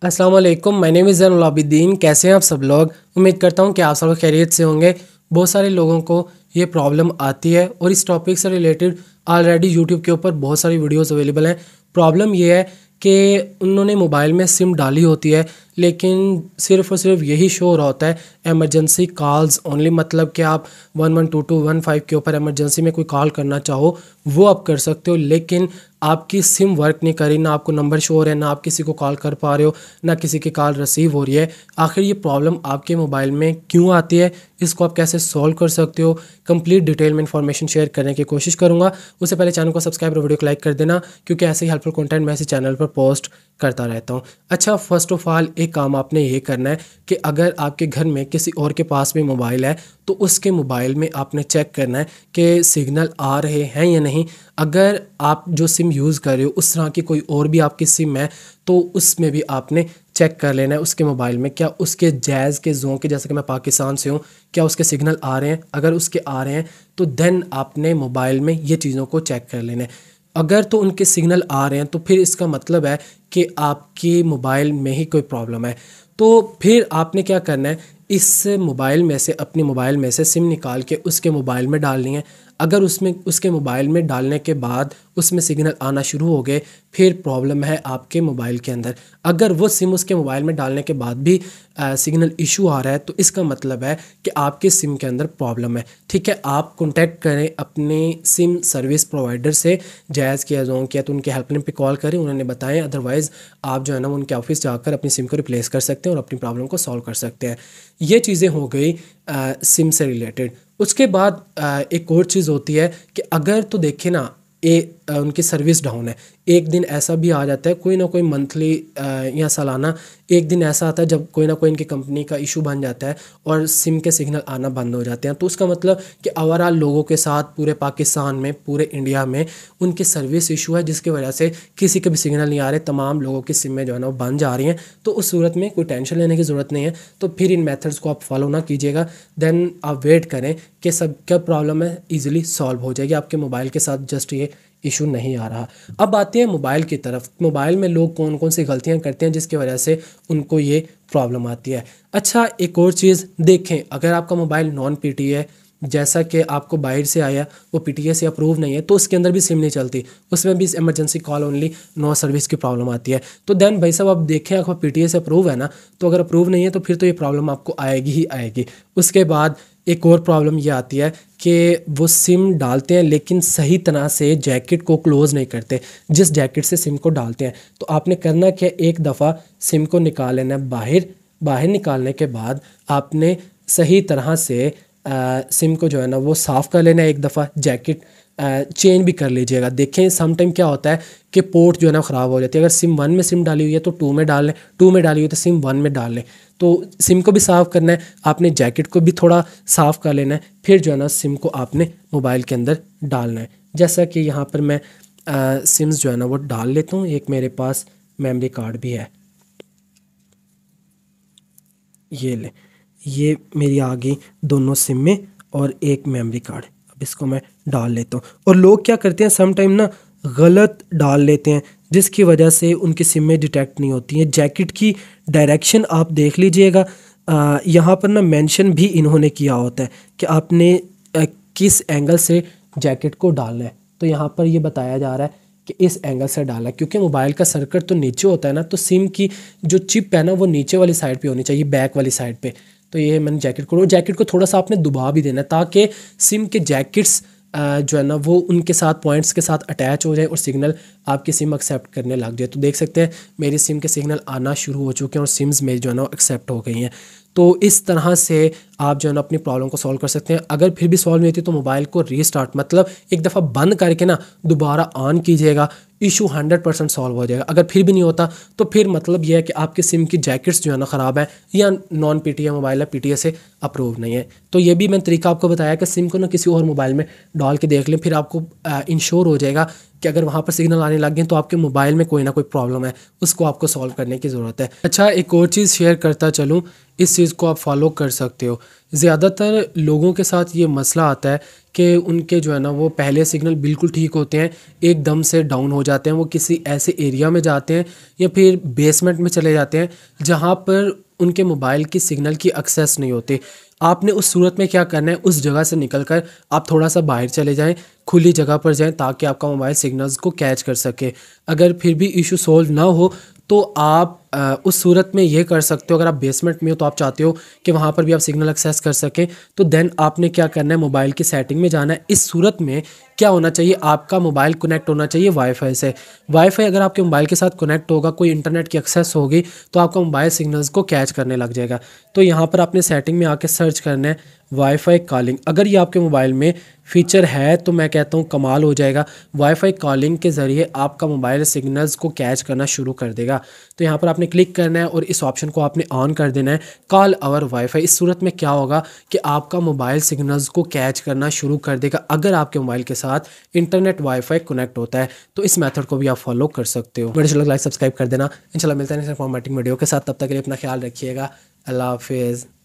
अस्सलाम वालेकुम, my name is Zainul Abidin. कैसे हैं आप सब लोग? उम्मीद करता हूं कि आप सब लोग खैरियत से होंगे। बहुत सारे लोगों को ये प्रॉब्लम आती है और इस टॉपिक से रिलेटेड ऑलरेडी यूट्यूब के ऊपर बहुत सारी वीडियोस अवेलेबल हैं। प्रॉब्लम ये है कि उन्होंने मोबाइल में सिम डाली होती है, लेकिन सिर्फ़ और सिर्फ यही शो हो रहा होता है एमरजेंसी कॉल्स ओनली, मतलब कि आप 112215 के ऊपर एमरजेंसी में कोई कॉल करना चाहो वो आप कर सकते हो, लेकिन आपकी सिम वर्क नहीं करी, ना आपको नंबर शो हो रहा है, ना आप किसी को कॉल कर पा रहे हो, ना किसी की कॉल रिसीव हो रही है। आखिर ये प्रॉब्लम आपके मोबाइल में क्यों आती है, इसको आप कैसे सॉल्व कर सकते हो, कंप्लीट डिटेल में इंफॉर्मेशन शेयर करने की कोशिश करूँगा। उससे पहले चैनल को सब्सक्राइब और वीडियो को लाइक कर देना, क्योंकि ऐसे ही हेल्पफुल कंटेंट मैं इसी चैनल पर पोस्ट करता रहता हूँ। अच्छा, फर्स्ट ऑफ ऑल एक काम आपने ये करना है कि अगर आपके घर में किसी और के पास भी मोबाइल है तो उसके मोबाइल में आपने चेक करना है कि सिग्नल आ रहे हैं या नहीं। अगर आप जो सिम यूज़ कर रहे हो उस तरह की कोई और भी आपकी सिम है तो उसमें भी आपने चेक कर लेना है उसके मोबाइल में क्या उसके जैज़ के जोन के, जैसे कि मैं पाकिस्तान से हूँ, क्या उसके सिग्नल आ रहे हैं। अगर उसके आ रहे हैं तो देन आपने मोबाइल में ये चीज़ों को चेक कर लेना है। अगर तो उनके सिग्नल आ रहे हैं तो फिर इसका मतलब है कि आपकी मोबाइल में ही कोई प्रॉब्लम है। तो फिर आपने क्या करना है, इस मोबाइल में से, अपने मोबाइल में से सिम निकाल के उसके मोबाइल में डालनी है। अगर उसमें उसके मोबाइल में डालने के बाद उसमें सिग्नल आना शुरू हो गए, फिर प्रॉब्लम है आपके मोबाइल के अंदर। अगर वो सिम उसके मोबाइल में डालने के बाद भी सिग्नल इशू आ रहा है तो इसका मतलब है कि आपके सिम के अंदर प्रॉब्लम है। ठीक है, आप कॉन्टैक्ट करें अपने सिम सर्विस प्रोवाइडर से, जैज़ किया जोन किया तो उनके हेल्पलाइन पे कॉल करें, उन्होंने बताएं। अदरवाइज़ आप जो है ना उनके ऑफिस जाकर अपनी सिम को रिप्लेस कर सकते हैं और अपनी प्रॉब्लम को सॉल्व कर सकते हैं। ये चीज़ें हो गई सिम से रिलेटेड। उसके बाद एक और चीज़ होती है कि अगर तो देखें ना उनकी सर्विस डाउन है, एक दिन ऐसा भी आ जाता है, कोई ना कोई मंथली या सालाना एक दिन ऐसा आता है जब कोई ना कोई इनकी कंपनी का इशू बन जाता है और सिम के सिग्नल आना बंद हो जाते हैं। तो उसका मतलब कि ओवरऑल लोगों के साथ पूरे पाकिस्तान में, पूरे इंडिया में उनकी सर्विस इशू है, जिसकी वजह से किसी के भी सिग्नल नहीं आ रहे, तमाम लोगों की सिम में जो है ना वो बंद जा रही हैं। तो उस सूरत में कोई टेंशन लेने की ज़रूरत नहीं है। तो फिर इन मेथड्स को आप फॉलो ना कीजिएगा, देन आप वेट करें कि सब क्या प्रॉब्लम है ईजिली सॉल्व हो जाएगी। आपके मोबाइल के साथ जस्ट ये इशू नहीं आ रहा। अब आते हैं मोबाइल की तरफ। मोबाइल में लोग कौन कौन सी गलतियां करते हैं जिसकी वजह से उनको ये प्रॉब्लम आती है। अच्छा, एक और चीज़ देखें, अगर आपका मोबाइल नॉन पीटी है, जैसा कि आपको बाहर से आया, वो पीटीए से अप्रूव नहीं है, तो उसके अंदर भी सिम नहीं चलती, उसमें भी emergency call only no service की प्रॉब्लम आती है। तो देन भाई साहब आप देखें, आपका पीटीए से अप्रूव है ना, तो अगर अप्रूव नहीं है तो फिर तो ये प्रॉब्लम आपको आएगी ही आएगी। उसके बाद एक और प्रॉब्लम ये आती है कि वो सिम डालते हैं लेकिन सही तरह से जैकेट को क्लोज़ नहीं करते, जिस जैकेट से सिम को डालते हैं। तो आपने करना क्या, एक दफ़ा सिम को निकाल लेना है बाहर। बाहर निकालने के बाद आपने सही तरह से सिम को जो है ना वो साफ़ कर लेना है। एक दफ़ा जैकेट चेंज भी कर लीजिएगा। देखें सम टाइम क्या होता है कि पोर्ट जो है ना ख़राब हो जाती है। अगर सिम 1 में सिम डाली हुई है तो 2 में डाल लें, 2 में डाली हुई है तो सिम 1 में डाल लें। तो सिम को भी साफ़ करना है, आपने जैकेट को भी थोड़ा साफ़ कर लेना है, फिर जो है ना सिम को आपने मोबाइल के अंदर डालना है। जैसा कि यहाँ पर मैं सिम्स जो है ना वो डाल लेता हूँ। एक मेरे पास मेमोरी कार्ड भी है, ये ले, ये मेरी आ गई दोनों सिम में और एक मेमोरी कार्ड। अब इसको मैं डाल लेता हूँ। और लोग क्या करते हैं सम टाइम ना गलत डाल लेते हैं, जिसकी वजह से उनकी सिम में डिटेक्ट नहीं होती हैं। जैकेट की डायरेक्शन आप देख लीजिएगा, यहाँ पर ना मेंशन भी इन्होंने किया होता है कि आपने किस एंगल से जैकेट को डालना है। तो यहाँ पर ये बताया जा रहा है कि इस एंगल से डाला, क्योंकि मोबाइल का सर्किट तो नीचे होता है ना, तो सिम की जो चिप है ना वो नीचे वाली साइड पे होनी चाहिए, बैक वाली साइड पे। तो ये मैंने जैकेट को थोड़ा सा आपने दबा भी देना है ताकि सिम के जैकेट्स जो है ना वो उनके साथ पॉइंट्स के साथ अटैच हो जाए और सिग्नल आपकी सिम एक्सेप्ट करने लग जाए। तो देख सकते हैं मेरी सिम के सिग्नल आना शुरू हो चुके हैं और सिम्स मेरी जो है ना एक्सेप्ट हो गई हैं। तो इस तरह से आप जो है ना अपनी प्रॉब्लम को सॉल्व कर सकते हैं। अगर फिर भी सॉल्व नहीं होती तो मोबाइल को रीस्टार्ट, मतलब एक दफ़ा बंद करके ना दोबारा ऑन कीजिएगा, इशू 100% सॉल्व हो जाएगा। अगर फिर भी नहीं होता तो फिर मतलब यह है कि आपके सिम की जैकेट्स जो है ना ख़राब है या नॉन पीटीए मोबाइल है, पीटीए से अप्रूव नहीं है। तो ये भी मैंने तरीका आपको बताया कि सिम को ना किसी और मोबाइल में डाल के देख लें, फिर आपको इंश्योर हो जाएगा कि अगर वहाँ पर सिग्नल आने लग गए तो आपके मोबाइल में कोई ना कोई प्रॉब्लम है, उसको आपको सॉल्व करने की ज़रूरत है। अच्छा, एक और चीज़ शेयर करता चलूँ, इस चीज़ को आप फॉलो कर सकते हो। ज़्यादातर लोगों के साथ ये मसला आता है कि उनके जो है ना वो पहले सिग्नल बिल्कुल ठीक होते हैं, एकदम से डाउन हो जाते हैं। वो किसी ऐसे एरिया में जाते हैं या फिर बेसमेंट में चले जाते हैं जहाँ पर उनके मोबाइल की सिग्नल की एक्सेस नहीं होती। आपने उस सूरत में क्या करना है, उस जगह से निकलकर आप थोड़ा सा बाहर चले जाएं, खुली जगह पर जाएं ताकि आपका मोबाइल सिग्नल्स को कैच कर सके। अगर फिर भी इशू सॉल्व ना हो तो आप उस सूरत में ये कर सकते हो, अगर आप बेसमेंट में हो तो आप चाहते हो कि वहाँ पर भी आप सिग्नल एक्सेस कर सकें, तो देन आपने क्या करना है, मोबाइल की सेटिंग में जाना है। इस सूरत में क्या होना चाहिए, आपका मोबाइल कनेक्ट होना चाहिए वाईफाई से। वाईफाई अगर आपके मोबाइल के साथ कनेक्ट होगा, कोई इंटरनेट की एक्सेस होगी, तो आपका मोबाइल सिग्नल्स को कैच करने लग जाएगा। तो यहाँ पर आपने सेटिंग में आके सर्च करना है वाईफाई कॉलिंग। अगर ये आपके मोबाइल में फीचर है तो मैं कहता हूँ कमाल हो जाएगा। वाईफाई कॉलिंग के ज़रिए आपका मोबाइल सिग्नल्स को कैच करना शुरू कर देगा। तो यहाँ पर आपने क्लिक करना है और इस ऑप्शन को आपने ऑन कर देना है, कॉल आवर वाईफाई। इस सूरत में क्या होगा कि आपका मोबाइल सिग्नल्स को कैच करना शुरू कर देगा अगर आपके मोबाइल के साथ इंटरनेट वाईफाई कनेक्ट होता है। तो इस मेथड को भी आप फॉलो कर सकते हो। वीडियो लाइक सब्सक्राइब कर देना। इंशाल्लाह मिलते हैं नेक्स्ट फॉर्मेटिंग वीडियो के साथ, तब तक के लिए अपना ख्याल रखिएगा। अल्लाह हाफिज़।